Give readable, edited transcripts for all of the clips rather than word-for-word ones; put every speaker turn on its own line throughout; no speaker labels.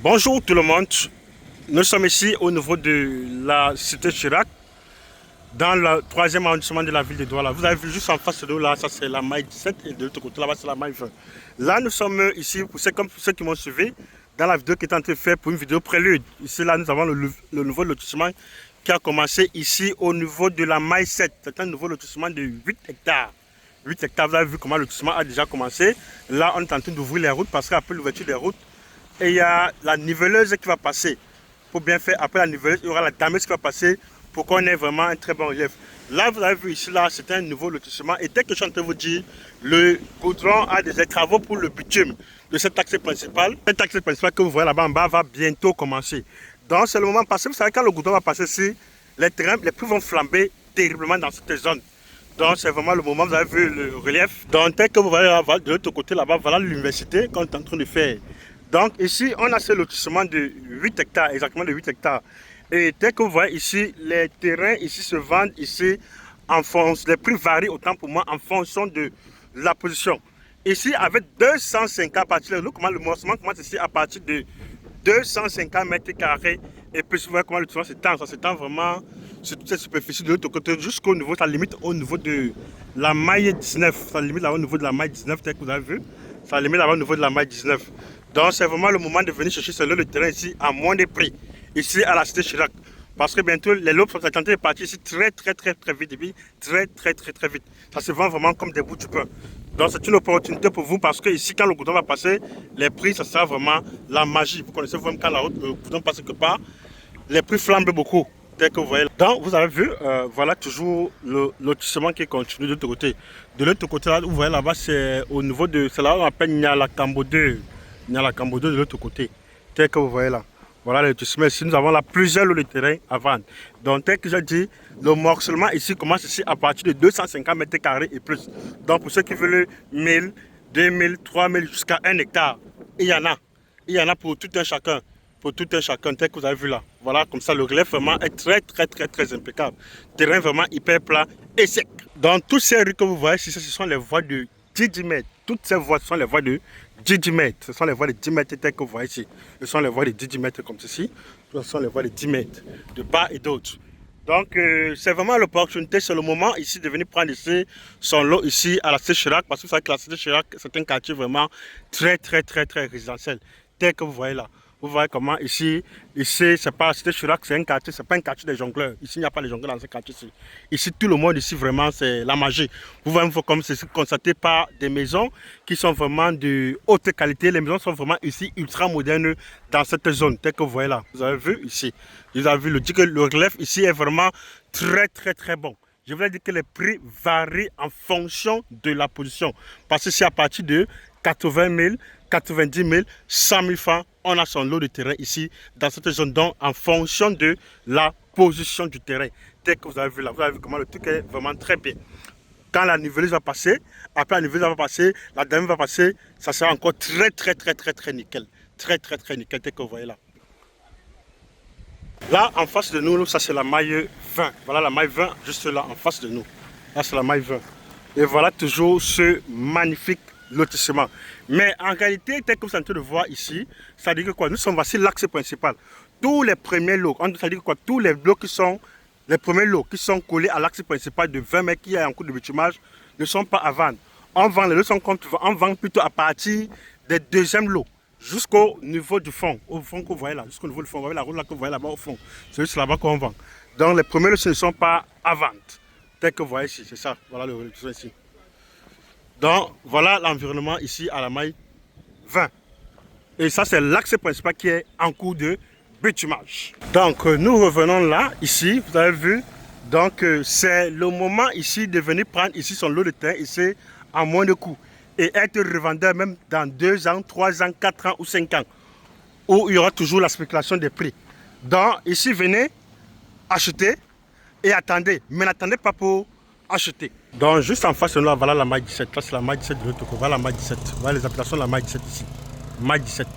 Bonjour tout le monde, nous sommes ici au niveau de la cité Chirac, dans le 3e arrondissement de la ville de Douala. Vous avez vu juste en face de nous là, ça c'est la maille 17 et de l'autre côté là-bas c'est la maille 20. Là nous sommes ici, comme ceux qui m'ont suivi, dans la vidéo qui est en train de faire pour une vidéo prélude. Ici là nous avons le nouveau lotissement qui a commencé ici au niveau de la maille 7. C'est un nouveau lotissement de 8 hectares. 8 hectares, vous avez vu comment le lotissement a déjà commencé. Là on est en train d'ouvrir les routes parce qu'après l'ouverture des routes, et il y a la niveleuse qui va passer. Pour bien faire, après la niveleuse, il y aura la dameuse qui va passer pour qu'on ait vraiment un très bon relief. Là, vous avez vu ici, là, c'est un nouveau lotissement. Et dès que je suis en train de vous dire, le goudron a des travaux pour le bitume de cet axe principal. Cet axe principal que vous voyez là-bas en bas va bientôt commencer. Donc, c'est le moment passé. Vous savez, quand le goudron va passer ici, les terrains, les prix vont flamber terriblement dans cette zone. Donc, c'est vraiment le moment. Vous avez vu le relief. Donc, dès que vous voyez de l'autre côté là-bas, voilà l'université qu'on est en train de faire. Donc ici, on a ce lotissement de 8 hectares, exactement de 8 hectares. Et dès que vous voyez ici, les terrains ici se vendent ici en fonction, les prix varient autant pour moi en fonction de la position. Ici, avec 250 à partir de comment le morcellement commence ici à partir de 250 mètres carrés. Et puis vous voyez comment le lotissement s'étend, ça s'étend vraiment sur toute cette superficie de l'autre côté jusqu'au niveau, ça limite au niveau de la maille 19. Ça limite là au niveau de la maille 19, tel que vous avez vu. Ça limite là au niveau de la maille 19. Donc c'est vraiment le moment de venir chercher le terrain ici à moins de prix, ici à la cité Chirac. Parce que bientôt les lots sont tentés de partir ici très vite, et puis très vite. Ça se vend vraiment comme des bouts du pain. Donc c'est une opportunité pour vous parce que ici quand le goudron va passer, les prix ça sera vraiment la magie. Vous connaissez vous-même quand le goudron passe quelque part, les prix flambent beaucoup. Tel que vous voyez. Donc vous avez vu, voilà toujours le lotissement qui continue de l'autre côté. De l'autre côté là, vous voyez là-bas, c'est au niveau de, c'est là où on appelle Nialakambo 2. Nialakambo 2 de l'autre côté. Tel que vous voyez là. Voilà le lotissement. Ici, nous avons là plusieurs lots de terrain à vendre. Donc tel que j'ai dit, le morcellement ici commence ici à partir de 250 mètres carrés et plus. Donc pour ceux qui veulent 1000, 2000, 3000 jusqu'à 1 hectare, il y en a. Il y en a pour tout un chacun. Pour tout un chacun, tel que vous avez vu là. Voilà, comme ça, le relief vraiment est très impeccable. Terrain vraiment hyper plat et sec. Dans toutes ces rues que vous voyez ici, ce sont les voies de 10 mètres. Toutes ces voies sont les voies de 10 mètres. Ce sont les voies de 10 mètres telles que vous voyez ici. Ce sont les voies de 10 mètres comme ceci. Ce sont les voies de 10 mètres de part et d'autre. Donc, c'est vraiment l'opportunité, c'est le moment ici de venir prendre ici son lot ici à la cité Chirac. Parce que vous savez que la cité Chirac, c'est un quartier vraiment très résidentiel. Tel que vous voyez là. Vous voyez comment ici c'est pas la cité Chirac, c'est un quartier, c'est pas un quartier des jongleurs. Ici, il n'y a pas de jongleurs dans ce quartier-ci. Ici, tout le monde, ici, vraiment, c'est la magie. Vous voyez, comme c'est constaté par des maisons qui sont vraiment de haute qualité. Les maisons sont vraiment ici ultra modernes dans cette zone, telle que vous voyez là. Vous avez vu ici. Vous avez vu le relief ici est vraiment très bon. Je voulais dire que les prix varient en fonction de la position. Parce que c'est à partir de 80 000, 90 000, 100 000 francs, on a son lot de terrain ici, dans cette zone, donc en fonction de la position du terrain. Dès que vous avez vu là, vous avez vu comment le truc est vraiment très bien. Quand la niveleuse va passer, après la niveleuse va passer, la dame va passer, ça sera encore très nickel. Très nickel, tel que vous voyez là. Là, en face de nous, ça c'est la maille 20. Voilà la maille 20, juste là, en face de nous. Là, c'est la maille 20. Et voilà toujours ce magnifique lotissement. Mais en réalité, tel que vous êtes en train de voir ici, ça veut dire que quoi? Nous sommes voici l'axe principal. Tous les premiers lots, ça veut dire quoi? Tous les lots qui sont, les premiers lots qui sont collés à l'axe principal de 20 mètres qui est en cours de bitumage ne sont pas à vendre. On vend les lots, on vend plutôt à partir des deuxièmes lots. Jusqu'au niveau du fond, au fond que vous voyez là, jusqu'au niveau du fond, vous voyez la route là que vous voyez là-bas au fond, c'est juste là-bas qu'on vend. Donc les premiers lots ne sont pas à vendre, tel que vous voyez ici, c'est ça, voilà le lotissement ici. Donc voilà l'environnement ici à la maille 20. Et ça c'est l'axe principal qui est en cours de bitumage. Donc nous revenons là, ici, vous avez vu, donc c'est le moment ici de venir prendre ici son lot de terrain ici à moins de coût. Et être revendeur même dans 2 ans, 3 ans, 4 ans ou 5 ans, où il y aura toujours la spéculation des prix. Donc ici, venez acheter et attendez, mais n'attendez pas pour acheter. Donc juste en face de nous, voilà la maille 17, là c'est la maille 17 de l'autre côté, voilà la maille 17, voilà les appellations de la maille 17 ici, maille 17.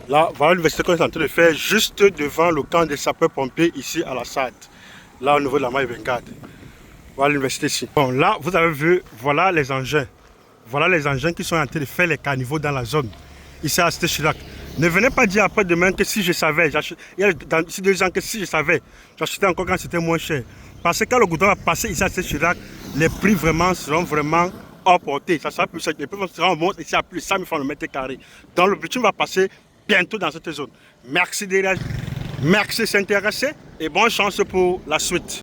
Là, voilà l'université qu'on est en train de faire juste devant le camp des sapeurs-pompiers ici à la SAD, là au niveau de la maille 24. Voilà l'université ici. Bon, là, vous avez vu, voilà les engins. Voilà les engins qui sont en train de faire les caniveaux dans la zone. Ici à la cité Chirac. Ne venez pas dire après-demain que si je savais, il y a ici 2 ans que si je savais, j'achetais encore quand c'était moins cher. Parce que quand le goudron va passer ici à Saint-Chirac, les prix vraiment seront vraiment hors portée. Ça sera plus, les prix seront montés ici à plus de 100 000 francs le mètre carré. Donc le bitume va passer bientôt dans cette zone. Merci de s'intéresser et bonne chance pour la suite.